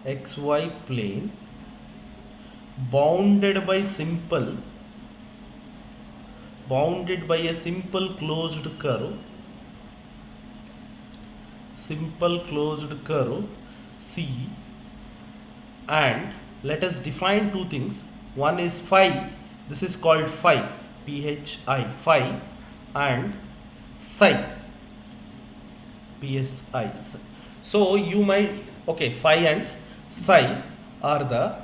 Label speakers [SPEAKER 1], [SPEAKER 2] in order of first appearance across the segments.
[SPEAKER 1] xy plane bounded by a simple closed curve C, and let us define two things. One is phi, this is called phi, phi, and psi, psi. So you might, okay, phi and psi are the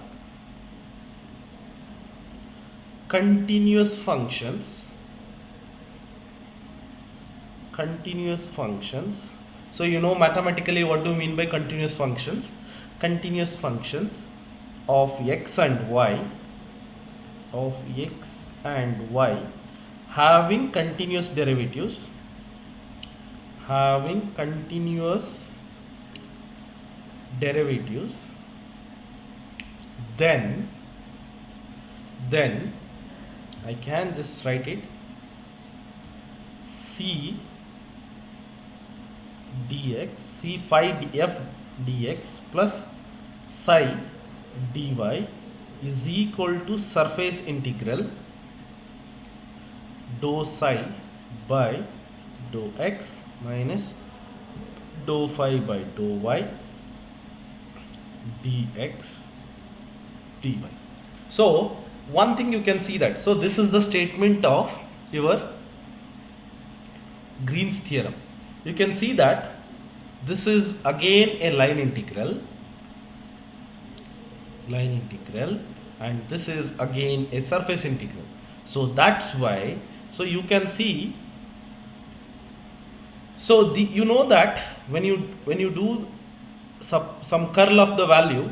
[SPEAKER 1] continuous functions. So you know mathematically what do you mean by continuous functions? Continuous functions of x and y having continuous derivatives, then I can just write it c phi f dx plus psi dy is equal to surface integral dou psi by dou x minus dou phi by dou y dx dy. So one thing you can see that, so this is the statement of your Green's theorem. You can see that this is again a line integral, and this is again a surface integral. So that's why, so you can see, so you know that when you do some curl of the value,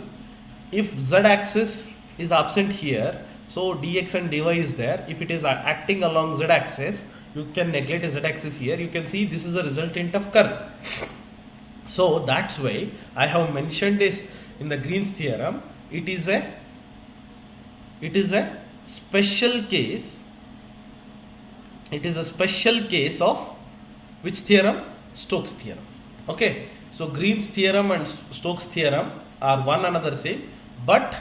[SPEAKER 1] if z axis is absent here, so dx and dy is there. If it is acting along z axis, you can neglect a z axis here. You can see this is a resultant of curl. So that's why I have mentioned this in the Green's theorem. It is a special case. It is a special case of which theorem? Stokes theorem. Okay. So Green's theorem and Stokes theorem are one another same, but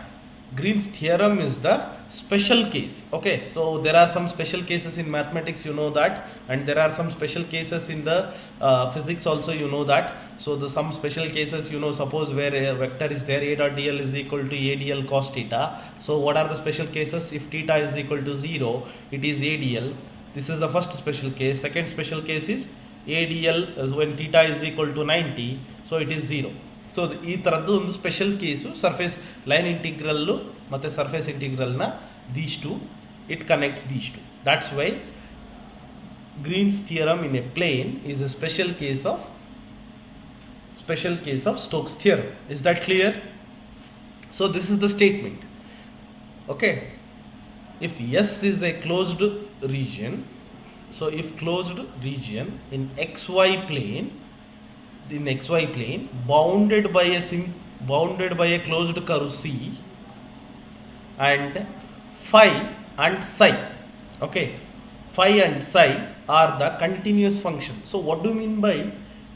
[SPEAKER 1] Green's theorem is the special case. Okay, so there are some special cases in mathematics, you know that, and there are some special cases in the physics also, you know that. So the some special cases, you know, suppose where a vector is there, a dot dl is equal to a dl cos theta. So what are the special cases? If theta is equal to 0, it is a dl. This is the first special case. Second special case is a dl when theta is equal to 90, so it is 0. So ಈ ಥರದ್ದು ಒಂದು special case surface line integral ಮತ್ತು surface ಇಂಟಿಗ್ರಲ್ನ these two it connects these two. That's why Green's theorem in a plane is a special case of Stokes theorem. Is that clear? So this is the statement. Okay, if S is a closed region, so if closed region in xy plane bounded by a closed curve C and phi and psi, okay, phi and psi are the continuous functions. So what do you mean by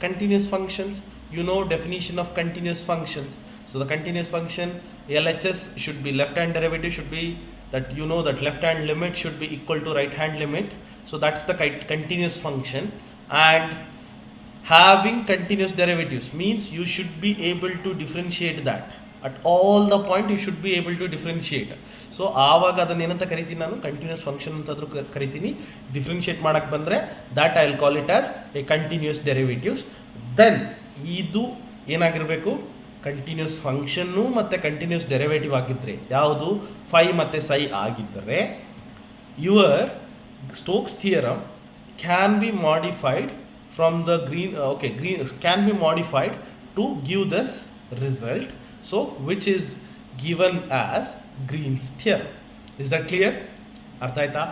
[SPEAKER 1] continuous functions? You know definition of continuous functions. So the continuous function LHS should be left hand derivative should be that, you know, that left hand limit should be equal to right hand limit. So that's the continuous function, and having continuous derivatives means you should be able to differentiate that at all the point. You should be able to differentiate. So ಆವಾಗ ಅದನ್ನ ಏನಂತ ಕರಿತೀನಿ ನಾನು? Continuous function ಅಂತಾದ್ರೂ ಕರಿತೀನಿ. Differentiate ಮಾಡಕ್ಕೆ ಬಂದರೆ that I will call it as a continuous derivatives. Then ಇದು ಏನಾಗಿರಬೇಕು? ಕಂಟಿನ್ಯೂಸ್ ಫಂಕ್ಷನ್ನು ಮತ್ತು ಕಂಟಿನ್ಯೂಸ್ ಡೆರಿವೇಟಿವ್ ಆಗಿದ್ದರೆ, ಯಾವುದು? ಫೈ ಮತ್ತು ಸೈ ಆಗಿದ್ದರೆ, your Stokes theorem can be modified from the green can be modified to give this result, so which is given as Green's theorem. Is that clear? Artha aita?